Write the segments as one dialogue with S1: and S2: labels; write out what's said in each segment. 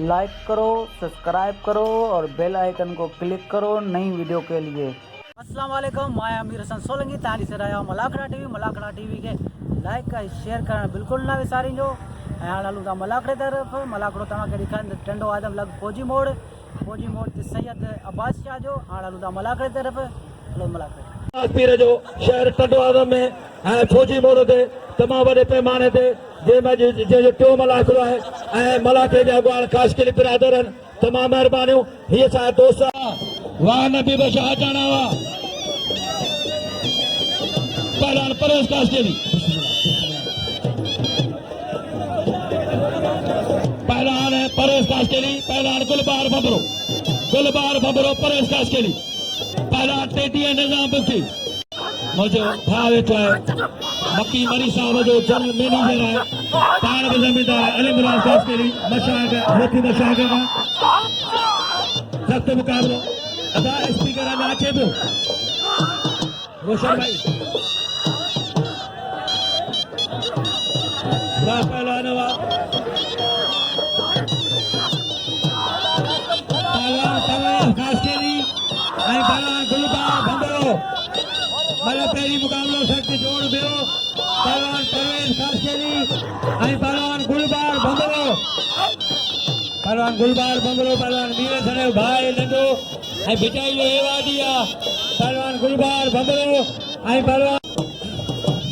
S1: Like करो, subscribe करो और बेल आइकन को क्लिक करो नई वीडियो के लिए। अस्सलाम वालेकुम, मैं अमीर हसन सोलंकी ताली से रहा मलाखड़ा टीवी के लाइक का शेयर करना बिल्कुल ना विसारिजो। हाणे मलाखड़े तरफ मलाखड़ो तव्हांखे ॾेखारींदो टंडो आदम लग फौजी मोड़ ते सैयद अब्बास शाह जो। हाणे मलाखड़े तरफ हलो मलाखड़े
S2: पीर जो शहर टंडो आदम में ऐं फौजी मोड़ ते तमामु वॾे पैमाने ते जंहिंजो टियों मलाखड़ो आहे ऐं मलाखे जा अॻुवान ख़ासि बिरादर आहिनि। तमामु महिरबानियूं। हीअ असांजा दोस्त वाह नबी बशाह जाना वाह पहलवान परवेज़ कासकेली, पहलवान परवेज़ कासकेली, पहलवान गुलबार बबरो परवेज़ कासकेली, पहलवान टेटी निज़ाम बुखी मुझे भाव वेठो है मक्की मरी साहब जो जनरल मैनेजर है पान भी जमींदार अली मुराद कासकेली मशाक होती मशाक का सख्त मुकाबलो अदा स्पीकर आने आचे पियो रोशन भाई वाह पहलवान वाह पहलवान कासकेली ऐं पहलवान गुलबार भंबरो मतलब पहली मुकाबलो सख्त जोड़ बियो पहलवान परवेज़ कासकेली ऐं पहलवान गुलबार भंबरो पहलवान मीर सने भाई नंढो ऐं बिटाई जो हेवादी आहे पहलवान गुलबार भंबरो ऐं पहलवान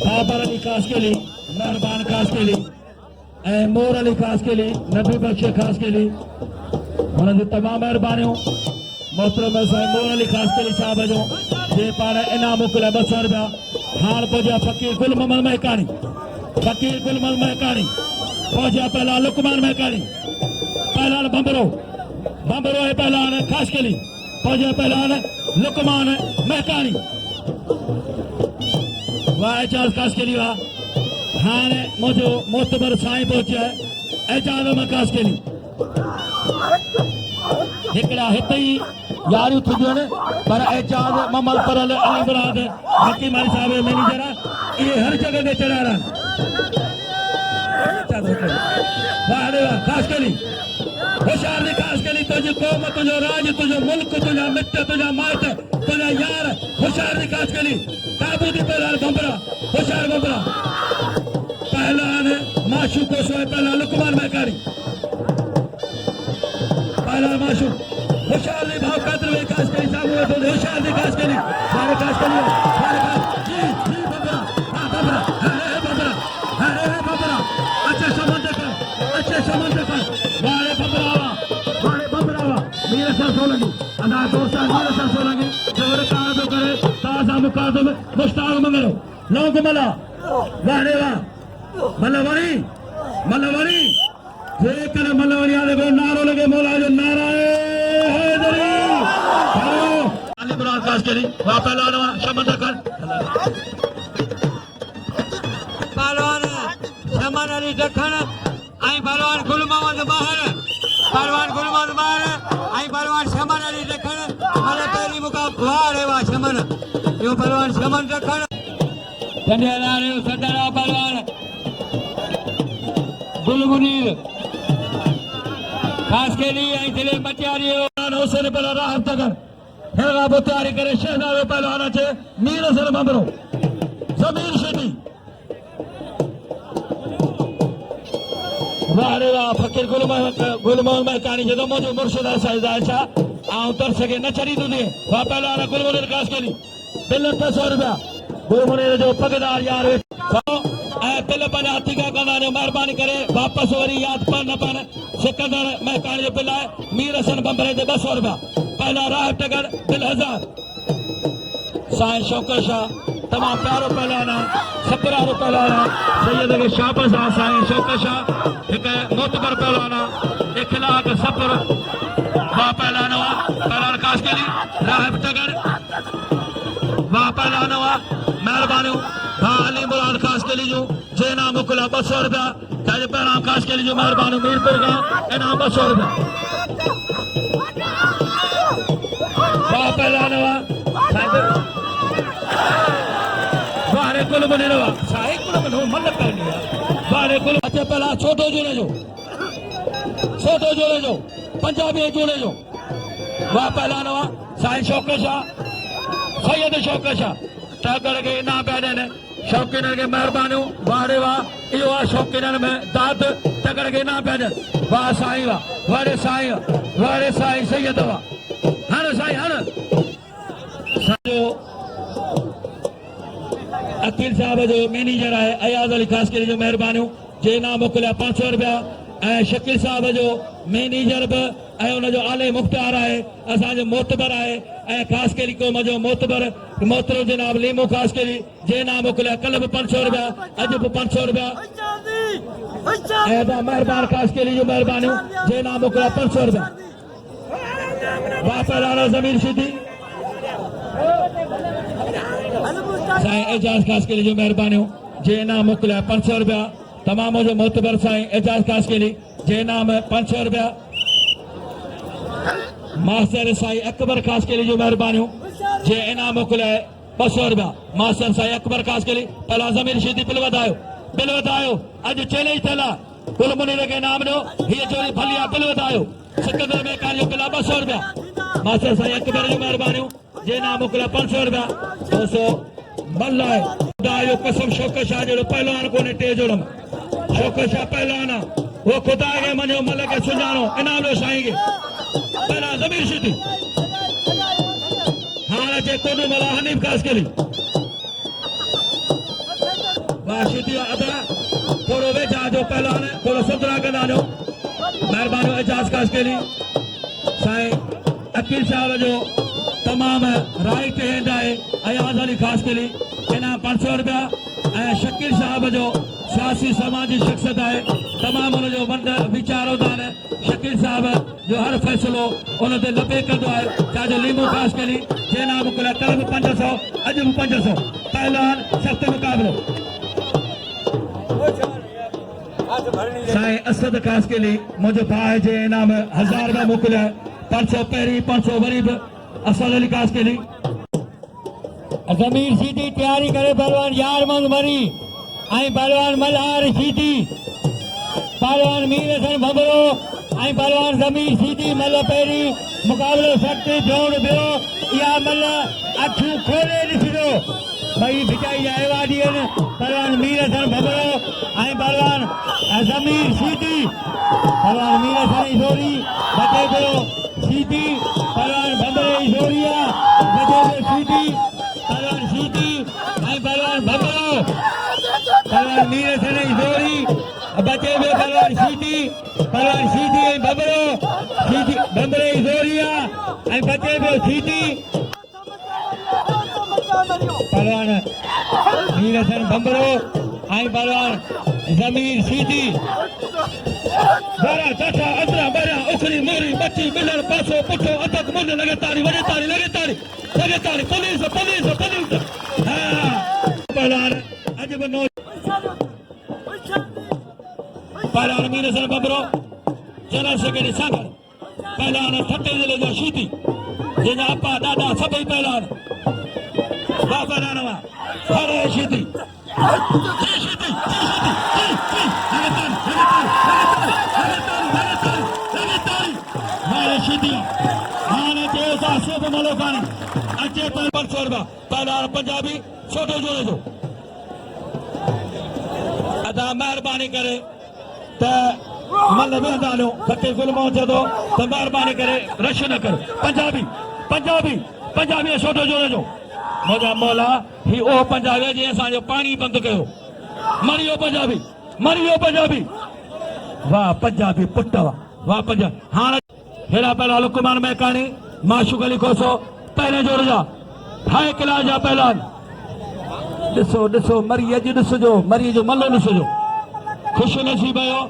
S2: बाबर अली कासकेली मेहरबान कासकेली ऐं मोर अली कासकेली नबी बख्श कासकेली हुन जी तमामु महिरबानियूं। मोहतरम साईं मोर अली कासकेली साहब जो जे पाण इनाम मोकिलिया 200 रुपया। हाणे पहुचा फ़कीर गुल मोहम्मद महकानी पहुचा पहला लुकमान महकानी पहलवान बंबरो है पहलवान कासकेली पहुचा पहलवान लुकमान महकानी वाह एजाज कासकेली वाह। हाणे मुझो मोतबर साईं पहुचा है एजाज में कासकेली हिकड़ा हिते ही यारियूं थींदियूं आहिनि पर एजाज ममल परल अली मुराद मक्की मारी साहब मैनेजर आहे इहे हर जगह ते चढ़ियल आहिनि। वाह रे वाह कासकेली होशियार दी कासकेली तुंहिंजी क़ौम तुंहिंजो राज तुंहिंजो मुल्क तुंहिंजा मिट तुंहिंजा माइट तुंहिंजा यार होशियार दी कासकेली काबू दी पहलवान बंबरा होशियार बंबरा पहलवान माशूक सोए पहलवान लुकमान महकारी पहलवान माशूक होशियार दी भाव कदर वे कासकेली साहब तो होशियार दी कासकेली सारे कासकेली जी बंबरा हां बंबरा है बंबरा अच्छे समझ कर वाले बंबरा मीर सर सोलंकी अदा दोस्त मीर सर सोलंकी जो रिकॉर्ड तो करे ताजा मुकादम मुश्ताक मंगलो लोग मला वाले वाह मलवरी जेकर मलवरी वाले को नारो लगे मौला जो नारा हैदरी अली मुराद कासकेली वाह पहलवान शमन कर पहलवान शमन अली दखन आई पहलवान गुल मोहम्मद बाहर आई पहलवान शमन अली दखन माने पहली मुकाबला वाह रे वाह शमन यो पहलवान शमन दखन धन्यवाद सदरा पहलवान गुलमुनीर कासकेली आई दिले मटियारी हुसैन पहला राह तगर हेरा बो तैयारी करे शहनाज पहलवान अचे मीर सर बंबरो जमीर शेटी वाह रे वाह फकीर गुल मोहम्मद महकानी जो मुझे मुर्शिद साहिजा आऊं तर सके न चरी दूंदी वाह पहलवान गुलमुनीर कासकेली बिल 200 रुपया गुलमुनीर जो पगदार यार बिल पंहिंजा हथी खां कंदा आहियूं महिरबानी करे वापसि वरी यादि न पन सिकंदर महकानी जो बिल आहे मीर हसन बंबरे ते 200 रुपया पहला राह टगर बिल 1000 साईं शौकत शाह तमामु प्यारो पहलवान आहे सतरारो पहलवान आहे सैयद खे शाबस आहे साईं शौकत शाह हिकु मोतबर पहलवान आहे इखलाक सब्र वाह पहलवान हुआ पहलवान कासकेली राह टगर वाह पहलवान हुआ महिरबानियूं भाउ अली मुराद कासकेली जो जे इनाम मोकिलिया 200 रुपया तव्हांजे पहिरां कासकेली जो महिरबानी मीरपुर खां इनाम 200 रुपया वाह पहलवान हुआ वारे कुल मुनीर हुआ साईं कुल मन करनी वारे कुल अचे पहला छोटो जुने जो छोटो जोड़े जो पंजाबी जोड़े जो वाह पहलवान हुआ साईं शौकत शाह सैयद शौकत शाह तगड़ के इनाम पिया ॾियनि शौक़ीन खे महिरबानियूं वाह रे वाह इहो आहे शौक़ीननि में दाद तगड़ के इनाम पिया ॾियनि वाह साईं वाह वारे साईं सैयद वाह हण साईं हण असांजो अकील साहब जो मैनेजर आहे अयाज़ अली ख़ासकरी जो महिरबानियूं जे इनाम मोकिलिया 500 रुपया ऐं शकील साहब जो मैनेजर बि ऐं हुनजो आले मुख़्तियार आहे असांजो मोतबर आहे ऐं ख़ासकरी क़ौम जो मोहतरम जनाब लीमो ख़ासकरी जे इनाम मोकिलिया कल्ह बि 500 रुपया अॼु बि 500 रुपया ऐं महिरबानी ख़ासकरी जो महिरबानियूं जे इनाम मोकिलिया 500 रुपया वाह पहलवान ज़मीन सिधी साईं एजाज ख़ासकरी जो महिरबानियूं जे इनाम मोकिलिया 500 रुपया तमाम जो मोतबर साईं एजाज ख़ासकरी जे इनाम 500 रुपया मास्टर साईं अकबर ख़ासकरी जो महिरबानियूं जे इनाम मोकिलिया 200 रुपया मास्टर साईं अकबर ख़ासकरी पहला ज़मीन सिधी बिल वधायो अॼु चैलेंज थियल आहे कुल मुनीर खे इनाम ॾियो हीअ जोड़ी भली आहे बिल वधायो सिकंदर में कार जो बिल आहे 200 रुपया मास्टर साईं अकबर जो महिरबानियूं जे इनाम मोकिलिया 500 रुपया 200 मल आहे कसम शौकत शाह जो पहलवान कोन्हे टे जोड़ में शौकत शाह पहलवान आहे वो खुदा के मनो मल के सुञाणो इनाम ॾियो साईं खे पहला ज़मीन सिधी हाणे अचे कोनू मला हनीफ ख़ासकरी वाह सिधी अदा थोड़ो वेझा जो पहलवान थोड़ो सुधरा कंदा वञो महिरबानी एजाज ख़ासकरी साईं अकील साहब जो तमाम राइट हैंड आहे अयाज़ अली ख़ासकरी इनाम 500 रुपया ऐं शकील साहब जो सियासी समाजी शख्सियत आहे तमाम हुनजो वंड वीचार हूंदा आहिनि शकील साहब जो हर फ़ैसिलो उन ते लबे कंदो आहे छाजो लीमो ख़ासकरी जे इनाम मोकिलिया कल्ह बि 500 अॼु बि 500 पहलवान सख़्त मुक़ाबिलो साईं असद ख़ासकरी मुंहिंजो भाउ जे इनाम 1000 रुपया मोकिलिया 500 पहिरीं 500 वरी बि असद अली ख़ासकरी
S3: ज़मीर सीधी तैयारी करे पहलवान यार मंग मरी आई पहलवान मल्हार सीधी पहलवान मीर हसन भबरो आई पहलवान ज़मीर सीधी मल पहिरी मुक़ाबिलो सख्त जोड़ बियो या मल अखियूं खोले ॾिसजो भई भिटाई जा एवार्डी आहिनि पहलवान मीर हसन भबरो आई पहलवान ज़मीर सीधी पहलवान मीर हसन जी जोड़ी बचे पियो सीधी पहलवान भबरे जी जोड़ी आहे बचे पियो सीधी पहलवान सीधी आई पहलवान भबरो पहलवान मीर हसन जी जोड़ी बचे पियो पहलवान सीधी ऐं भबरो सीधी भबरे जी जोड़ी आहे ऐं बचे पियो सीधी पहलवान मीर हसन भबरो ऐं पहलवान ज़मीर सीधी
S2: बारा चाचा अंदरा बारा उखरी मोरी बच्ची मिलर पासो पुठो अदक मुन लगे तारी वजे तारी पुलिस हाँ पहलवान अज बनो पहलवान मीर हसन भबरो जनरल सेक्रेटरी सागर पहलवान ठटे जिले जो शीती जिन अपा दादा सभई पहलवान वाह पहलवान वाह सारे शीती पहलवान पंजाबी छोटो जोड़े जो अदा महिरबानी करे त मल वेंदा हलो फकीर गुलमो चए थो त महिरबानी करे रश न करो पंजाबी छोटो जोड़े जो मुंहिंजा मौला ही ओ पंजाबी जंहिं असांजो पाणी बंदि कयो मरियो पंजाबी वाह पंजाबी पुट वाह पंजाबी हाणे हेड़ा पहला लुकमान मैकानी माशूक अली खोसो पहले जोड़ जा हाई क्लास जा पहलवान ॾिसो मरी अॼु ॾिसजो मरी जो मलो ॾिसजो ख़ुशि नसीब आयो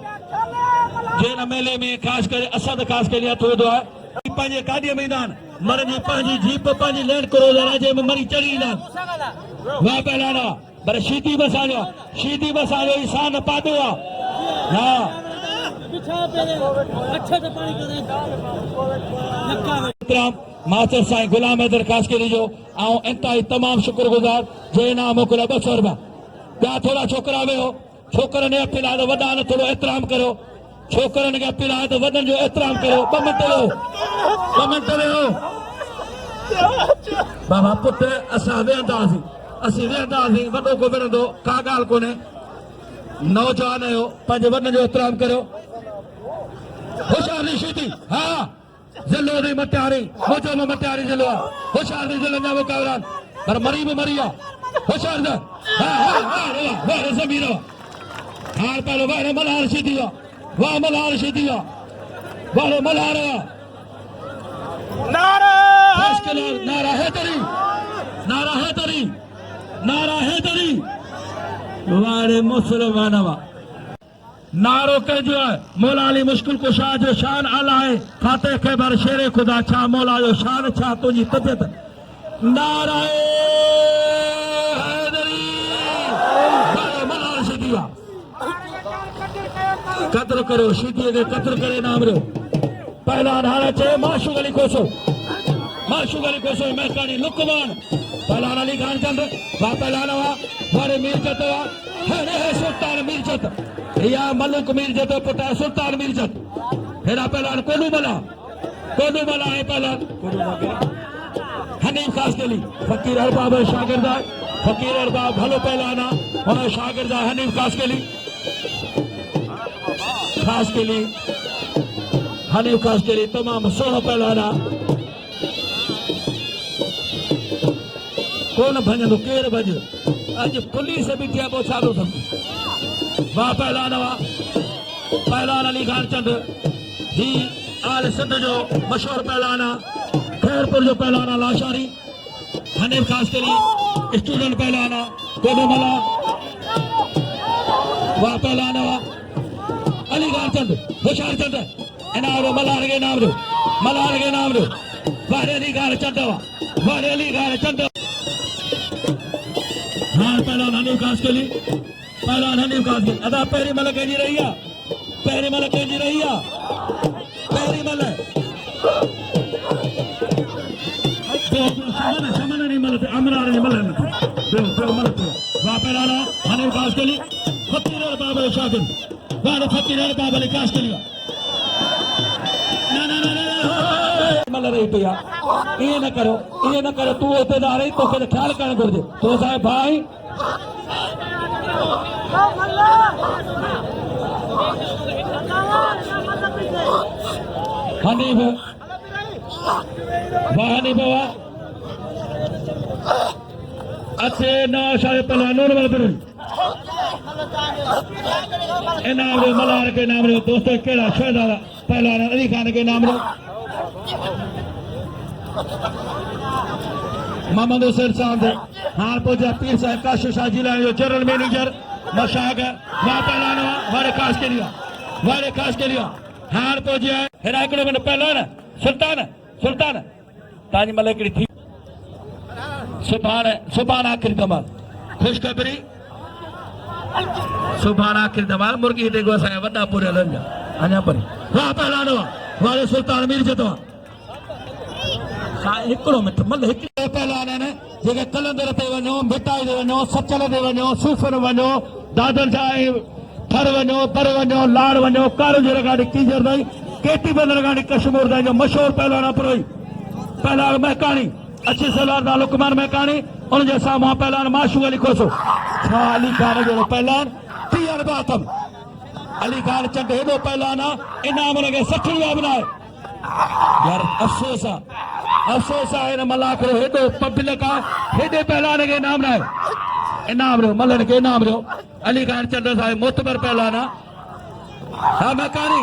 S2: जंहिं मेले में ख़ासि करे असद ख़ासि करे हथ विधो आहे पंहिंजे गाॾीअ में ईंदा आहिनि मरनि पंहिंजी जीप पंहिंजी लैंड क्रूज़र आहे जंहिंमें मरी चढ़ी ईंदा आहिनि वाह पहलवान आहे पर शीदी बस आयो ई सान पादो आहे हा मास्टर साईं गुलाम हैदर ख़ासकरी जो ऐं इंतहाई तमामु शुक्रगुज़ार जे इनाम मोकिलिया 200 रुपया ॿिया थोरा छोकिरा वियो छोकरनि हथ लाइ वॾा न थोरो एतिराम करियो छोकरनि खे अपील आहे त वॾनि जो एतिराम कयो। 2 मिंट वियो बाबा पुट असां वेहंदासीं वॾो को विढ़ंदो का ॻाल्हि कोन्हे। नौजवान आहियो पंहिंजे वॾनि जो एतिराम करियो। होशियार शीती हा ज़िलो दी मटियारी मुंहिंजो में मटियारी ज़िलो आहे। होशियार दी ज़िलनि जा मुकाबला पर मरी बि मरी आहे। होशियार द हा हा वाह ज़मीर हार पहिलो वाह मल्हार शीती आहे। वाह मल्हार शीती आहे। वाह मल्हार नारा हैदरी वारे मुसलमान नारो कंहिंजो आहे। मौला अली मुश्किल कुशा जो शान आला आहे। फातिह ख़ैबर शेर खुदा छा मौला जो शान छा तुंहिंजी तबियत नारा हैदरी वारे मल्हार शीती आहे। कदर करो शीतीअ खे कदर करे नाम रो पहलवान हाणे चए माशूक अली कोसो महकानी लुकमान पहलवान अली खान चंद वाह पहलवान वारे मीरजत है सुल्तान मीरजत या मलुक मीरजत पुटा सुल्तान मीरजत हेरा पहलवान कोलू मला है पहलवान हनीफ खास के लिए फकीर अरबाब शागिर्द फकीर अरबाब भलो पहलवान हुन शागिर्द हनीफ खास के लिए हनीफ खास के लिए तमाम सोहणो पहलवान कौन भंजो केर भज अज पुलिस भी थिया पो छा थो सम्झ। वाह पहलवान अली खान चंद ही आल सिंध जो मशहूर पहलवान खैरपुर जो पहलवान लाशारी हनीफ खास के लिए स्टूडेंट पहलवान कोडो मला वाह पहलवान अली खान चंद होशियार चंद इनाम रो मल्हार के नाम रो वारे अली खान चंद हाँ पहलवान हनीफ खास के लिए अदा पहिरी मल कंहिंजी रही आहे पहिरी मल शमन नहीं मल अमरार नहीं मल वाह पहलवान हनीफ खास के लिए फकीर अरबाब शागिर्द वारे फकीर अरबाब अली खास के लिए मल रही पई आहे। इएं न करो तूं हितेदार आहीं तोखे ख्याल करणु घुरिजे तो साहिब भाई हनीफ वाह अच्छे ना शायद पहलवान नूर इनाम रो मल्हार के नाम रो दोस्तों केड़ा शहजाद पहलवान अली खान के नाम रो मोहम्मद हुसैन साहब हार पहुंचा पीर साहब काशिफ शाह जिला जो जनरल मैनेजर मशाक वाह पहलवान वारे खास के लिए हार पहुंचा हेरा हिकिड़ो मिनट पहलवान सुल्तान ताजी मल हिकिड़ी थी सुभाणे आख़िरी धमाल ख़ुशख़बरी सुभाणे आख़िरी धमाल मुर्गी हिते असांजा वॾा पूरे हलनि अञा परे वाह पहलवान वारे सुल्तान मीरजत हिकिड़ो मिंट मतलब हिकिड़े पहलवान आहिनि जेके कलंदर ते वञो मिठाई ते वञो सचल ते वञो सूफ़न वञो दादर जा थर वञो पर वञो लाड़ वञो कारो जी रगाड़ी कीजर ताईं केटी बंद रगाड़ी कश्मीर ताईं जो मशहूर पहलवान पुरोई पहलवान महकानी अच्छी सलार दा लुकमान महकानी उनजे साम्हूं पहलवान माशूक अली कोसो छा अली खान जो पहलवान थी अरबातम अली खान चंड हेॾो पहलवान इनाम हुनखे 60 रुपया बनाए यार अफ़सोस आहे हिन मलाक रो हेॾो पब्लिक आहे हेॾे पहलवान खे इनाम न आहे इनाम रो मलन खे इनाम रो अली खान चंद साहिब मोतबर पहलवान हा महकानी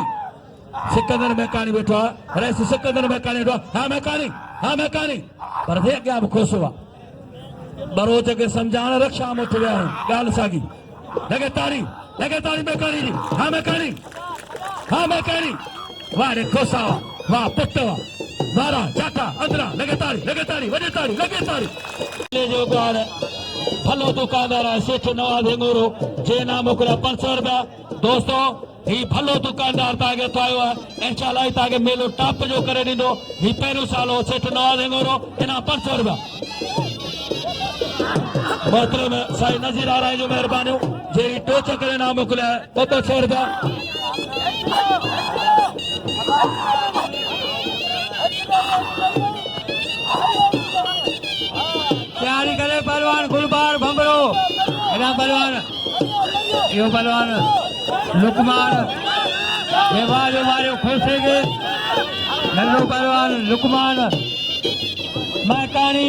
S2: सिकंदर महकानी बैठो आहे रईस सिकंदर महकानी बैठो हा महकानी पर थे अॻियां बि खोसो आहे बरोच खे सम्झाइण रक्षा मुठ विया आहिनि ॻाल्हि साॻी लॻे ताड़ी महकानी जी हा महकानी वाह रे खोसा वाह पुट वारा चाटा अंदरा लगे ताड़ी वॾे ताड़ी जो गाल भलो दुकानदार आहे सेठ नवाज़ हिंगोरो जे नाम मोकिलिया 500 रुपया दोस्तों ही भलो दुकानदार तव्हांखे तो आयो आहे इंशाअल्लाह तव्हांखे मेलो टॉप जो करे ॾींदो ही पहिरियों साल हो सेठ नवाज़ हिंगोरो इना 500 रुपया मोहतरम साईं नज़ीर आराई जो महिरबानियूं जे टोच करे नाम मोकिलिया 200 रुपया
S3: तैयारी करे पहलवान गुलबार भंबरो एना पहलवान यो पहलवान लुकमान देवालो मारो खुशेगे नल्लो पहलवान लुकमान मैकानी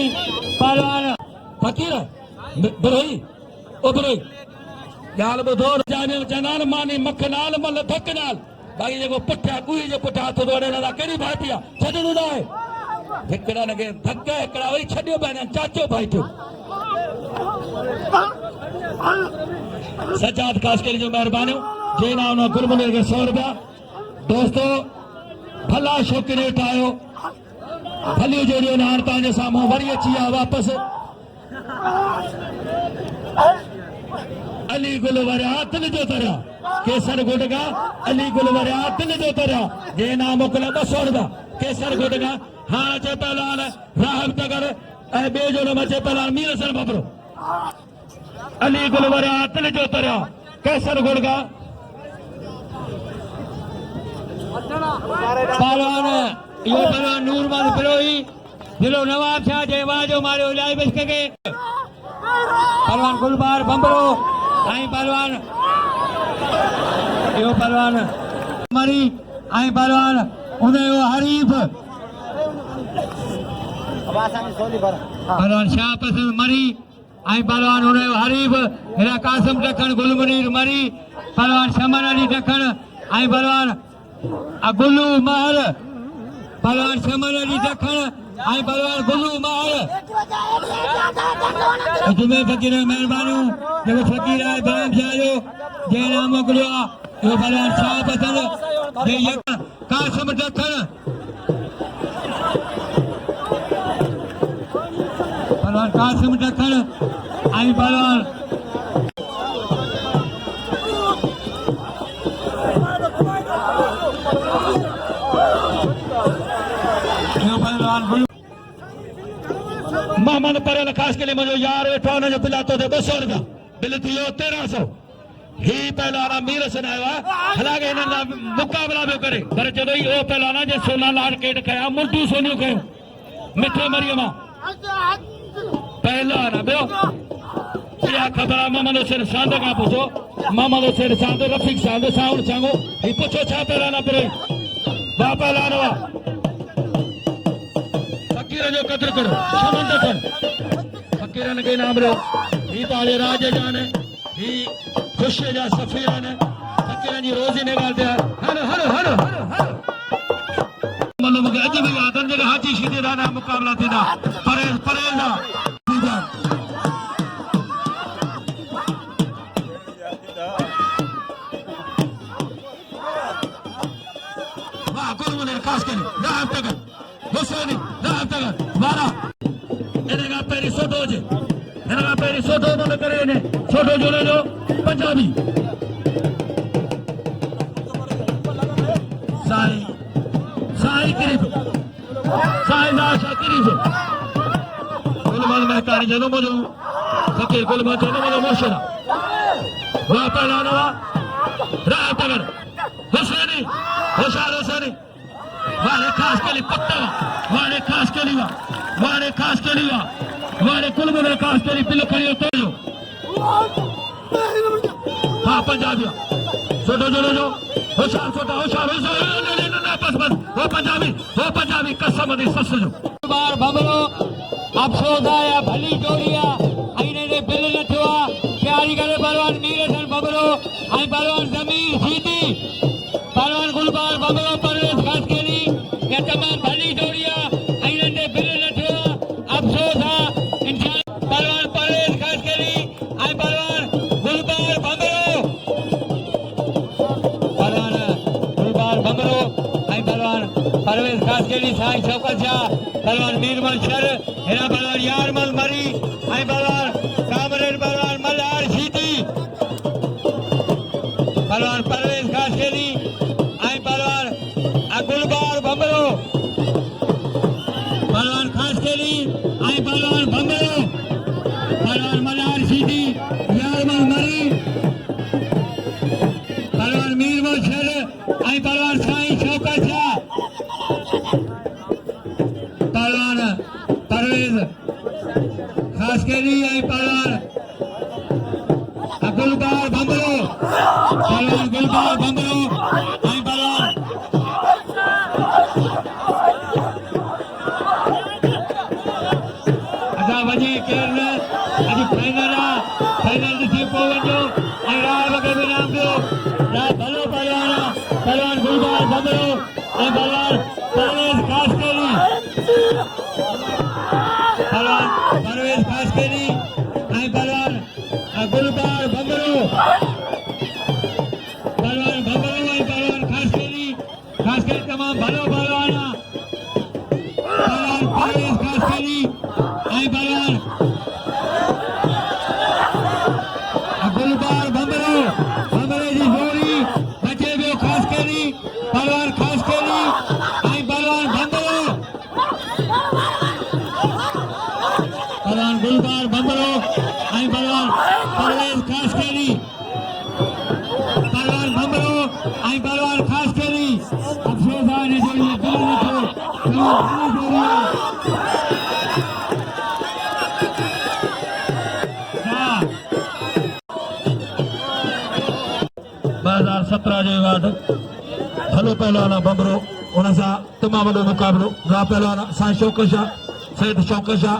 S3: पहलवान
S2: फकीर बरोई ओ बरोई याल बधोर जाने जनान मानी मखनाल मल धकनाल भाई जेको पुठा कुई जे पुठा हथ दोड़े ना केड़ी भाती आ छडो दाए हिकड़ा लगे धक्का हिकड़ा वरी छडियो बहन चाचो भाई थियो सजाद खास करी जो मेहरबानी जे नाम ना गुरमुनीर के 100 रुपया दोस्तों भला शौकीन उठायो भली जोड़ियो नान ताजे सामो वरी अची आ वापस अली गुलवरिया दिल जो तरया केसर गुडगा अली गुलवरिया दिल जो तरया जे नाम मोकला 200 रुपया केसर गुडगा हाँ चे पहलवान राहब तगर ए बे जो न मचे पहलवान मीर हसन बबरो अली गुलवरिया दिल जो तरया केसर गुडगा
S3: पहलवान यो पहलवान नूरमल बिरोही दिलो नवाब शाह जे वाजो मारो इलाही बच के पहलवान गुलबार भंबरो आई पहलवान यो पहलवान मरी आई पहलवान उदय हरीफ पहलवान शाह पसंद मरी आई पहलवान उदय हरीफ हेरा कासिम दखन गुलमुनीर मरी पहलवान शमन अली दखन आई पहलवान गुल्लू महल पहलवान शमन अली दखन आई पहलवान गुल्लू महल तुम्हें फकीर मेहरबानी जो फकीर है बयान जायो जे नाम मोकलियो यो पहलवान शाह पसंद जे यक कासिम दखन पहलवान कासिम दखन आई पहलवान
S2: मोहम्मद परेल खास के लिए मुझे यार वेठो जो पिलातो थे 200 रुपया बिल थियो 1300 ही पहलवान मीर हसन आयो हालांकि इन्हनि मुकाबला भी करे पर जदों ही ओ पहलवान जे सोना लाल केट कया मुर्दू सोनियो कयो मिठे मरियमा पहलवान बियो क्या खबर मोहम्मद हुसैन सांद का पूछो मोहम्मद हुसैन सांद रफीक सांद साउंड सांगो ही पूछो छा पहलवान पर वा पहलवान वा फकीर जो कदर करो शमन दखन फकीरन के नाम रो ही ताले राज जान ही खुश जा सफीरन फकीरन जी रोजी निकाल दे हर हर हर हर मतलब के अज भी आदन जे हाजी सीधे दाना मुकाबला थीदा परेल परेल ना वाह गुरमुनीर खास के राम तक हुसैनी राम तक मारा इनका पेरी सोटो जे इनका पेरी सोटो मन करे ने सोटो जोड़े जो पंजाबी साई साई करीब साई नाशा करीब गुलमल में कारी जनो मजो फकीर गुलमल जनो मजो मोशरा वाह पहलवानवा राम तक हुसैनी होशार हुसैनी वाले खास के लिए पट्टा वाले खास के लिए वाले खास के लिए वाले कुलमुनीर खास के लिए पिल खड़ी होते जो हाँ पंजाबी छोटो जोड़ो जो होशार छोटा होशार होशार ना बस बस वो पंजाबी कसम दी सस जो
S3: बार भमरो अफसोस आया भली जोड़िया आईने ने बिल न थिया तैयारी करे पहलवान मीर हसन भमरो आई पहलवान जमीर सीधी पहलवान गुलबार भमरो परवेश खास के लिए ये तमाम भली जोड़िया आईने ने बिल न थिया अफसोस आ इंसान पहलवान परवेश खास के लिए आई पहलवान गुलबार भमरो पहलवान गुलबार भमरो आई पहलवान परवेश खास के लिए साईं शौकत शाह पहलवान मीरमल शर हेरा पहलवान यारमल मरी आई पहलवान कामरेड पहलवान मल्हार सीधी पहलवान परवेश खास के लिए आई पहलवान गुलबार भमरो पहलवान खास के लिए आई पहलवान भमरो पहलवान मल्हार सीधी यारमल मरी पहलवान मीरमल शर आई पहलवान साईं शौकत शाह खास केली आई पहलवान गुलबार भंबरो पहलवान गुलबार भंबरो आई पहलवान अदा वजी केरल अजी फाइनल दिसी पो वजो आई राय वगे विराम दो रा भलो पहलवान गुलबार भंबरो आई पहलवान परवेज खास केली पहलवान परवेज खास केली आई पहलवान गुलबार भंबरो आई पहलवान खास केली तमाम भलो पहलवान परवेज खास केली आई पहलवान गुलबार भंबरो जी जोड़ी बचे बियो खास केली पहलवान खास केली आई पहलवान भंबरो पहलवान गुलबार भंबरो आई पहलवान परवेज खास केली पहलवान भंबरो आई पहलवान खास केली अफसोस आने जोड़ी दिल नथो जो वार्ड भलो पहलवान भंबरो उन सां तमामु वॾो मुक़ाबिलो रा पहलवान साईं शौकत शाह सैद शौकत शाह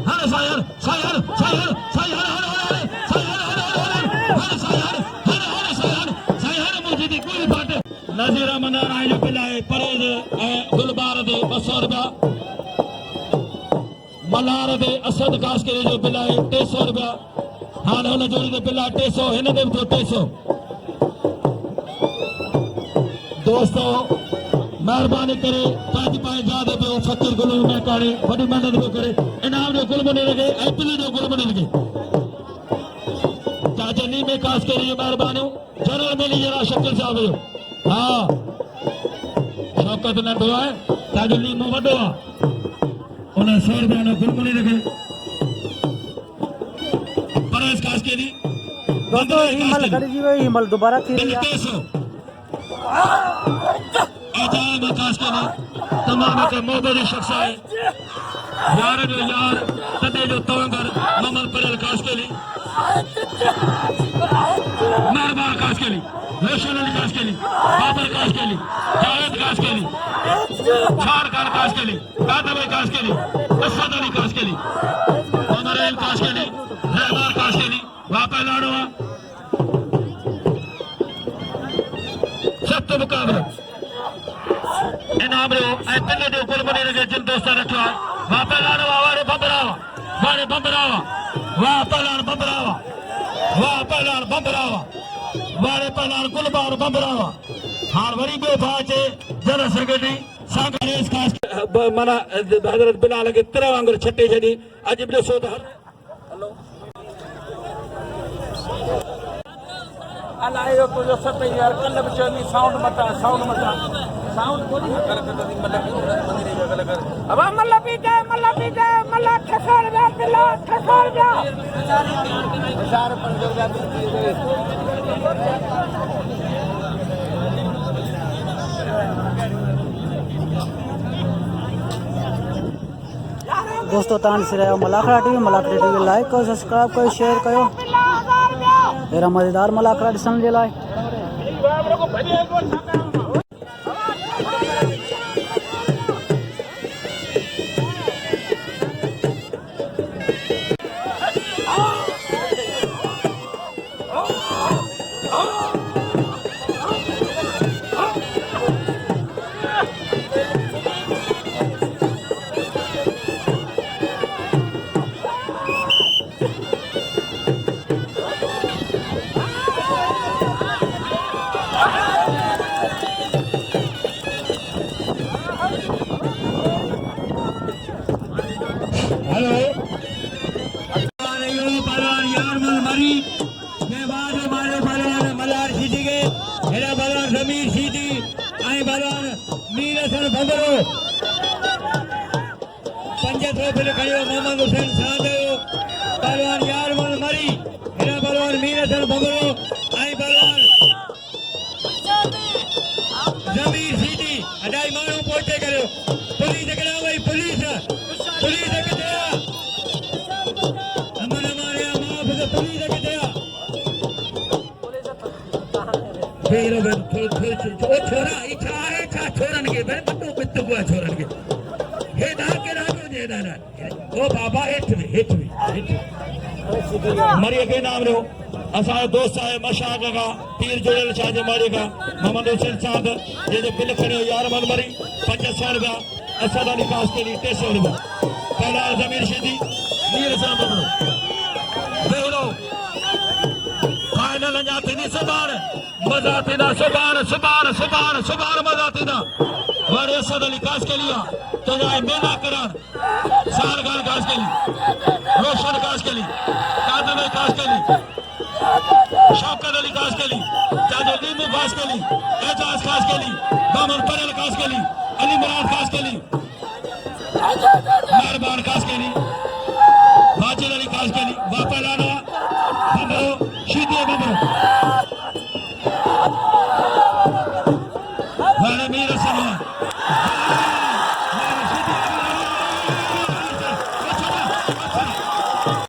S3: हर साईं मुझी कोई बात नज़ीर मनार आई जो पिलाए परेज गुलबार दे 200 रुपया मल्हार दे असद खास करे जो पिलाए 300 रुपया हाणे हुन जोड़ी ते पिलाए 300 हिन ते बि 300 दोस्तों मेहरबानी करे पंहिंजी पंहिंजी जात पियो फकीर गुल महकाणी वॾी महिनत पियो करे इनाम जो गुल मनी लॻे ऐं पिली जो गुल मनी लॻे चाचा नी में खास करे जो महिरबानियूं जनरल मैनेजर आहे शकील साहब जो हा शौकत नंढो आहे ताजो लीमो वॾो आहे उन 100 रुपया जो गुल मनी लॻे परवेज खास केली
S1: दोस्तों हिमल गॾिजी वई हिमल दोबारा थी रही आहे
S3: अजायब खास केली तमाम हिकु मोहबती शख्स आहे यार जो यार तॾहिं जो तवंगर मोहम्मद परेल खास केली मेहरबान खास केली रोशन अली खास केली बाबर खास केली जावेद खास केली झारखंड खास केली कादर खास केली असद अली खास केली अमरेल खास केली रहमान खास केली वापस लाड़ो सख्त मुकाबलो इनाम रो ऐं तिल जो गुल मनी लॻे जिन दोस्तां रखियो आहे वाह पहलवान वारे बंबरावा वाह पहलवान बंबरावा वारे पहलवान गुलबार बंबरावा हाणे वरी ॿियो भाउ अचे जनरल सेक्रेटरी सांगरेज खास माना हज़रत बिलाल खे तिर वांगुरु छटे छॾी अॼु बि ॾिसो त हलो
S4: अलायो तुझो सत यार कल बि चवंदी साउंड मता साउंड कोनी अब मल्ला पी दे मल्ला ठसर जा दिला ठसर जा हजार पर जगह
S1: दोस्तों तव्हां ॾिसी रहिया आहियो मलाखड़ा टीवी लाइक कयो सब्सक्राइब कयो शेयर कयो अहिड़ा मज़ेदार मलाखड़ा ॾिसण जे लाइ मोहम्मद हुसैन साधो पहलवान यारमल मरी हेरा पहलवान मीर हसन भंगरो आई पहलवान जमीर सीधी अडाई माण्हू पहुचे करियो पुलिस करा वई पुलिस किथे
S2: वेरो थोरो छोरा इच्छा है छा छोरन के बे बड्डो बित्तु को छोरन के हे धाके राजो जे दादा ओ बाबा हेठ मरिए के नाम रो असा दोस्त है मशाक का पीर जोड़ल शाह जे मारे का मोहम्मद हुसैन साहब जे जो बिल खड़े यार मन मरी 500 रुपया असद अली कास के लिए 300 रुपया पहला जमीर शीदी नीर साहब बेहरो फाइनल जाती नहीं सुबान मजा तीना सुबान मजा तीना बड़े असद अली कास के लिए तो जाए मेला करण साल गाल कास के लिए रोशन कास के लिए कादम कास के लिए शौकत अली कास के लिए जादो नीमू कास के लिए एजाज कास के लिए दामन परेल कास के लिए अली मुराद कास के लिए मेहरबान कास के लिए वाजिद अली कास के लिए वापलाना बबरो शीदे बबरो वाले मीर सलमान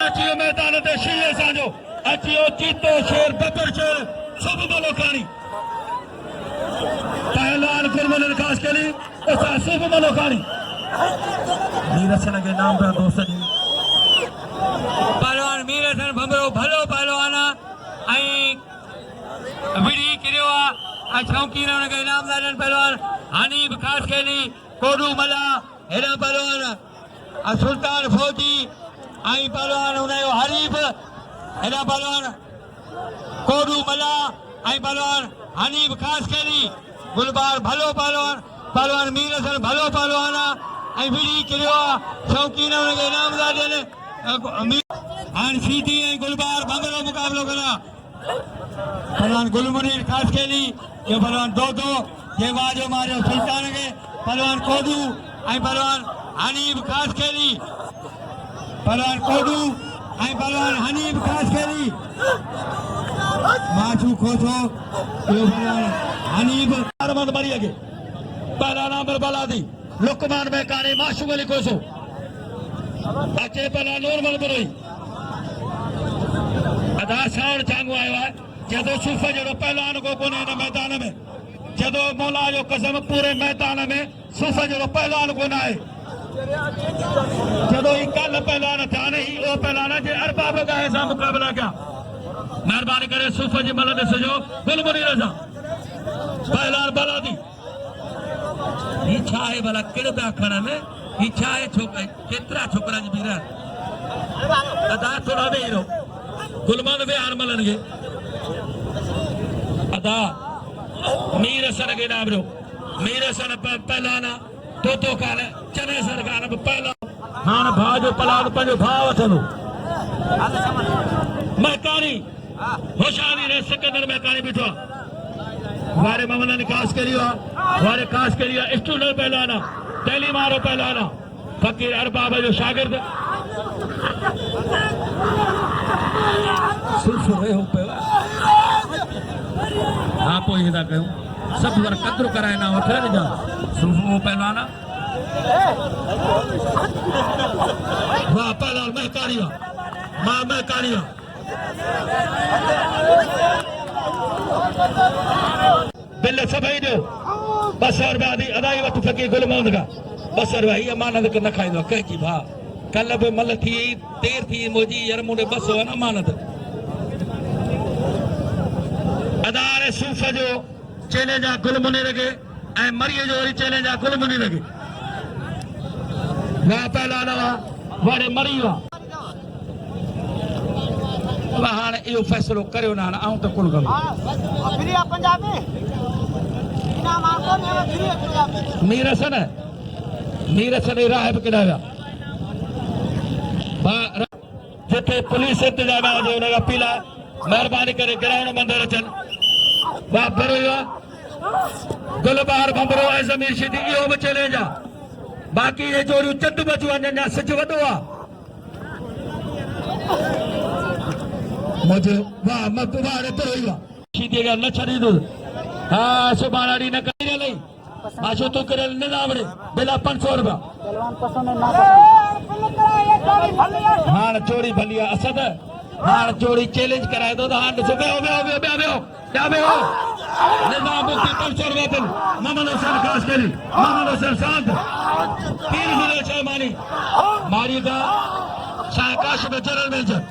S2: अचियो मैदान ते शीर साजो अचियो चीतो शेर बबर शेर सब बोलो कहानी पहलवान कुर्बान खास के लिए उस सब बोलो कहानी मीर सन के नाम पर दोस्त जी
S3: पहलवान मीर हसन भमरो भलो पहलवाना आई विड़ी किरवा आई शौकीन के इनामदारन पहलवान हनीफ खास खेली कोडू मला हेरा पहलवान सुल्तान फौजी आई पहलवान उन्हें हरीफ हेरा पहलवान कोडू मला आई पहलवान हनीफ खास खेली गुलबार भलो पहलवान मीर हसन भलो पहलवाना आई विड़ी किरवा शौकीन के इनामदारन आन सीधी है गुलबार भंगरो मुकाबलो करा पहलवान गुलमुनीर खास खेली ये पहलवान दो ये वाजो मारे सुल्तान के पहलवान कोडू आई पहलवान हनीफ खास खेली पहलवान कोडू आई पहलवान हनीफ खास खेली माचू खोसो ये पहलवान हनीफ
S2: अरमद मरिए के पहला नंबर बलादी लुकमान में काने माशूक अली कोसो अचे पहला नूरमल बरोई अदा साउंड चांगो आयो है जदो सूफा जड़ो पहलवान को कोने न मैदान में जदो मौला जो कसम पूरे मैदान में सूफा जड़ो पहलवान को ना है जदो कल पहलवान था नहीं वो पहलवान जे अरबाब का ऐसा मुकाबला क्या मेहरबानी करे सूफा जी मलद सजो गुलमुनी रजा पहलवान बलादी इच्छा है भला केड़ो पे खड़ा में इच्छा है केतरा छोकरा जी बीरा अदा थोड़ा बेरो गुलमान वे आन मलन के अदा मीर सन के नाम रो मीर सन पहलाना तो काले चने सर कान पहला हान भाजो पलान पंजो भाव थनो मैं कहानी होशानी रे सिकंदर में कहानी बिठवा वारे मामला ने खास करियो वारे खास करियो स्टूडेंट पहलाना तेली मारो पहलाना फकीर अरबाब जो शागिर्द सिर्फ रहे हो पे आप ही दा कहूं सब वर कद्र कराए ना वठे न जा सिर्फ वो पहलाना वाह पहला मैं कारिया मां मैं कारिया बिल सभई दो 200 रुपया दी अदाई वठ फकीर गुलमोहम्मद का 200 रुपया ये मानद के न खाइदो कह की भा कल बि मल थी देर थी मोजी यार मुंडे 200 न मानद अदारे सूफ जो चैलेंज आ गुलमुनी लगे ऐ मरिए जो वरी चैलेंज आ गुलमुनी लगे वाह पहला नवा वारे मरी वाह हाणे इहो फ़ैसिलो करियो ना आऊं त कुल गम
S4: फ्री पंजाबी इनाम आपको ने फ्री पंजाबी
S2: मीर हसन राहब केॾा विया जिथे पुलिस इंतजाम आहे जो हुनखां पीला महिरबानी करे ग्राउंड मंदर अचनि वाह भरो गुलबार भंबरो ऐं ज़मीर शीदी इहो बि चैलेंज आहे बाक़ी ये जोड़ियूं चंद बचूं वञनि या सिज वॾो आहे मुझे वाह मत वारे तो रही वाह शीदी का न छड़ीदो हां सुबानाड़ी न करे लई आशो तो करे न आवड़े बिला 500 रुपया
S1: पहलवान पसंद है ना
S2: हां चोरी भलिया असद हां चोरी चैलेंज कराए दो हां सुबह हो क्या बे हो निजाम मुक्ति पंचर वतन मोहम्मद हुसैन खास केली मोहम्मद हुसैन शांत तीन जिले शर्मानी मारी दा शाकाश में जनरल मेजर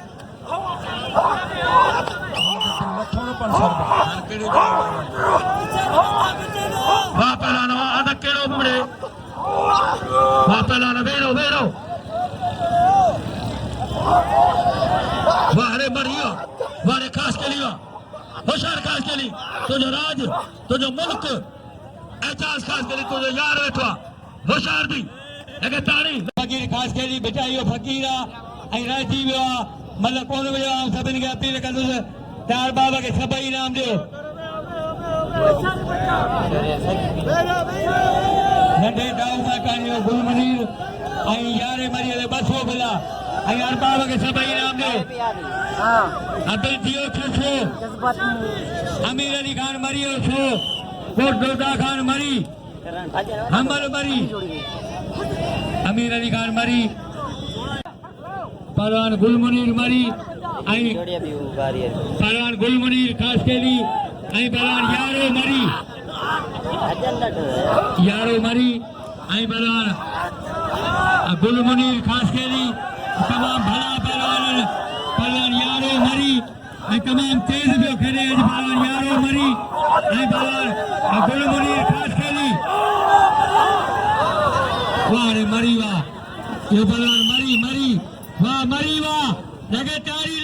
S2: वाह पहलाना आधा केड़ो मुड़े वाह पहलाना वेरो वेरो वाह रे मरियो वाह रे खास के लिए होशियार खास के लिए तुझो राज तुझो मुल्क एजाज खास के लिए तुझो यार बैठा होशियार दी लगे ताड़ी
S3: फकीर खास के लिए बेचाइयो फकीरा ऐं रहजी वियो आहे मतलब कोन वियो आहे सभिनी खे अपील कंदुसि त्यार बाबा खे सभई इनाम ॾियो नंढे दाऊ मकानियो गुलमनीर ऐं यारे मरीअ ते 200 बिला ऐं अरबाब खे सभई इनाम ॾियो अब्दुल जियो छो अमीर अली खान मरियो छो कोट डोडा खान मरी हमर मरी अमीर अली खान मरी पहलवान गुलमनीर मरी ऐं पहलवान गुलमनीर खास केली ऐं पहलवान यारो मरी ऐं पहलवान गुलमनीर खास केली तमाम भला पहलवान पहलवान यारो मरी ऐं तमाम तेज पियो खेॾे अॼु पहलवान यारो मरी ऐं पहलवान गुलमनीर खास केली वाह रे मरी वाह इहो पहलवान मरी मरी वाह मरी वाह लगे ताड़ी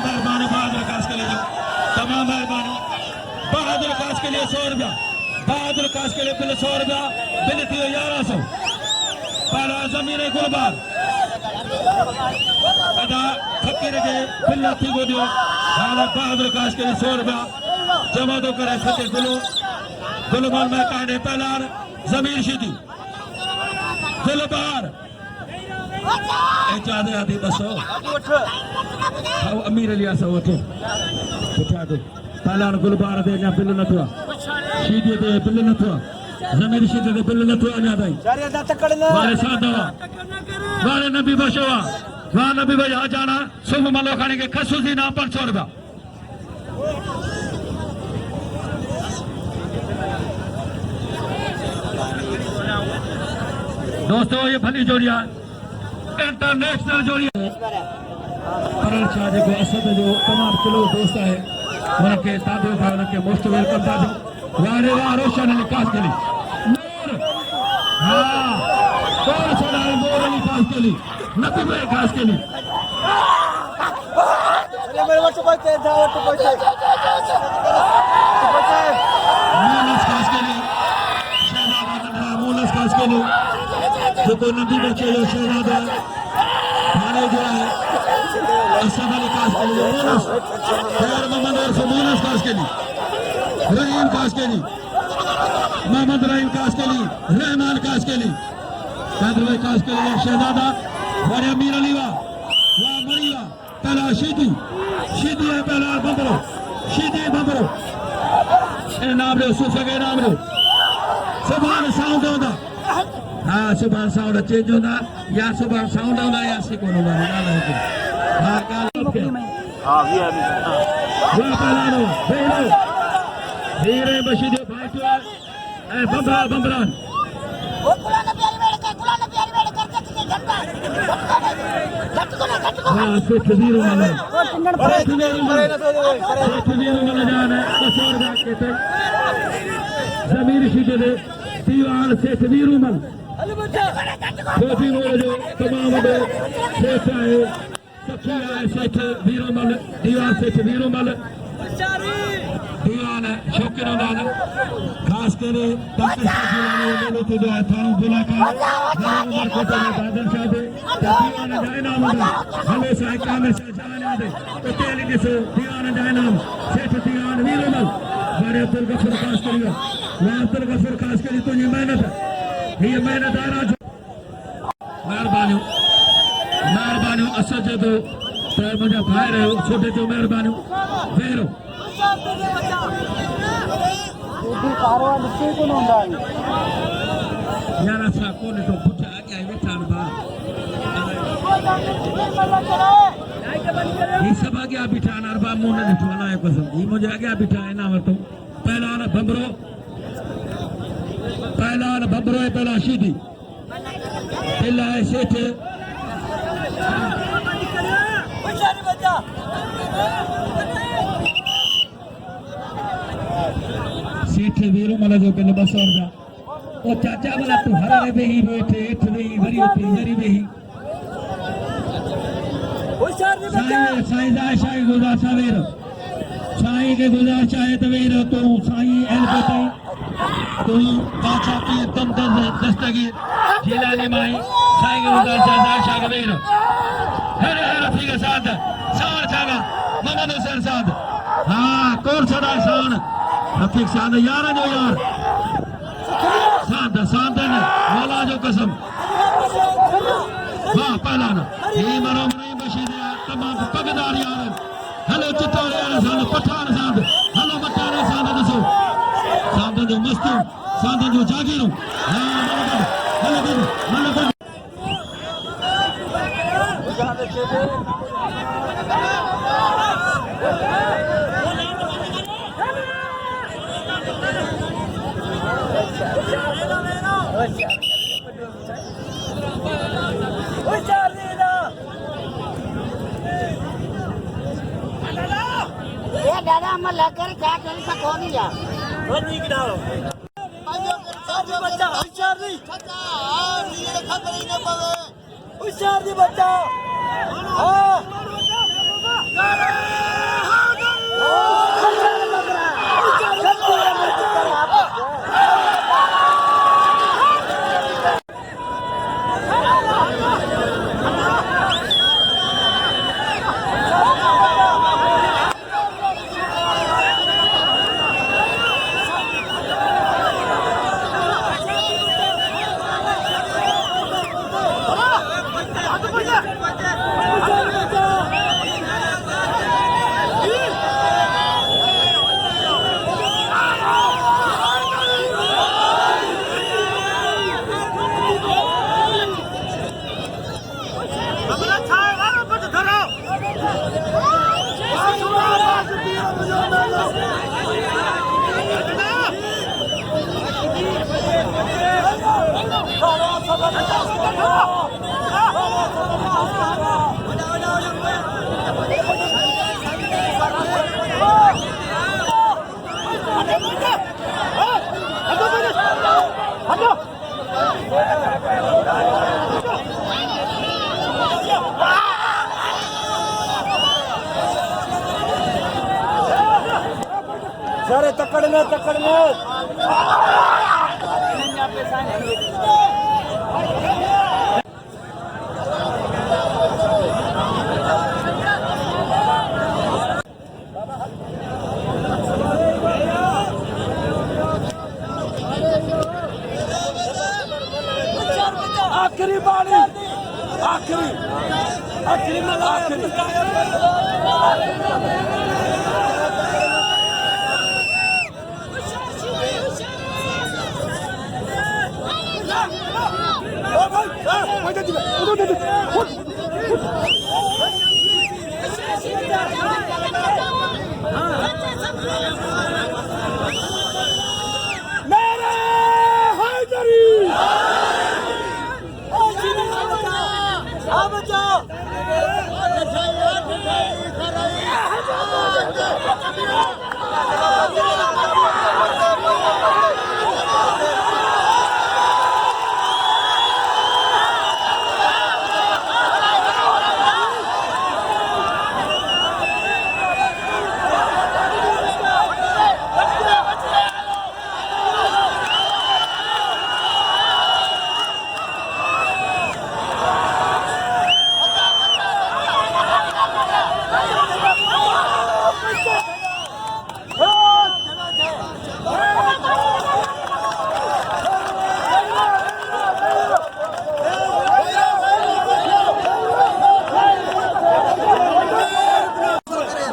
S2: मेहरबानी बहादुर खास के लिए तमाम मेहरबानी बहादुर खास के लिए 100 रुपया बहादुर खास के लिए बिल 100 रुपया बिल थी 1100 पहला जमीन गुलबार अदा फकीर के बिल थी को दियो हां बहादुर खास के लिए 100 रुपया जमा तो करे फकीर गुलबार में कांडे पहला जमीन शीदी गुलबार चादे आदि बसो हाउ अमीर अली आसा उठो उठा दो पहला गुलबार दे या बिल नथो शीदी दे बिल नथो जमीन शीदी दे बिल नथो अना दाई वाले सादा वाले नबी बशवा वाह नबी भाई आ जाना सुबह मलो खाने के खसूसी नाम पर 100 रुपया दोस्तों ये भली जोड़िया इंटरनेशनल जोड़िया परल शाह जो असद जो तमाम किलो दोस्त है उनके तादो का उनके मोस्ट वेलकम तादो वारे वाह रोशन अली खास के लिए नूर हाँ कौन छोड़ा है नूर अली खास के लिए नबी भाई खास के लिए मोनस खास के लिए शहजादा मोनस खास के लिए जो नबी बच्चे जो शहजादा थाने जो है असद अली खास के लिए मोनस खैर मोहम्मद और मोनस खास के लिए रहीम खास के लिए मोहम्मद रहीम खास के लिए रहमान खास के लिए कादर भाई खास के लिए शहजादा वारे अमीर अली वाह मरीवा पहला शीदी है पहला बबरो शीदी बबरो नाम लो सूफे के नाम लो सुभान साउंड होता हाँ सुभान साउंड चेंज होता या सुभान साउंड होता या सिको होता हाँ पहला धीरे बशीदे फाइटो ए बबरान हाँ सिख जीरो वाला जाना कसूर बात कहते जमीर शीशे दे दीवार से वीरू मल सोफी मोड़ जो तमाम दे सेठ है सखी है सेठ वीरू मल दीवार सेठ वीरू मल दीवान शौकीन दान खास करे डॉक्टर साहब ने तो दो थानो बुला का उमर कोटे में दादर शाह दे दीवान जाए नाम हमेशा कामे से जाने दे तो तेल के से दीवान जाए नाम सेठ दीवान वीरू मल बड़े अब्दुल गफूर खास करियो अब्दुल गफूर खास करी तो ये मेहनत आ रहा मेहरबानी असद जो तो मुझे भाई रहो छोटे जो मेहरबानी वेरो यार अच्छा कौन तो पूछा क्या ये थान बा ये सब आगे बिठा अरबा मुंह न ॾिठो अलाए कसम ही मुझे आगे बिठा इना वरतो पहला भबरो है पहला शीदी दिल है सेठ सेठ वीरो मला जो बिल 200 रुपया ओ चाचा वाला तू हर रे बेही बैठे हेठ बेही वरी उते वरी बेही साईं शाही गुजार सवेर साईं के गुजार चाहे तो वेर तू साईं एल पे तू बादशाह की तुम दस्तगीर जिलानी माई साईं के गुजार चाहे शाह के वेर हर रफीक साथ सार छागा मोहम्मद हुसैन साथ हाँ कौन सदा शान रफीक साथ यार जो यार साथ ने मौला जो कसम वाह पहला ना ये मरो मरीम बशीद यार तमाम पगदार यार हेलो चित्तौड़ यार साथ पठान साथ हेलो मटाने साथ दसो साथ जो मस्तू साथ जो जागीरो हेलो
S4: दादा मल्ला कर क्या कर सको नहीं यार होशियार दी बच्चा सारे तकड़ने आखिरी बारी आखिरी में आखिरी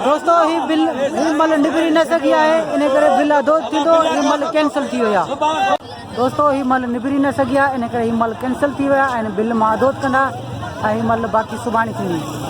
S1: दोस्तों ही बिल मल निबरी न सघी आहे इन करे बिल अदो थींदो ही मल कैंसिल थी विया दोस्तों ही मल निबरी न सघी आहे इन करे ही मल कैंसिल थी विया ऐं बिल मां अदो कंदा ऐं ही मल बाक़ी सुभाणे थींदी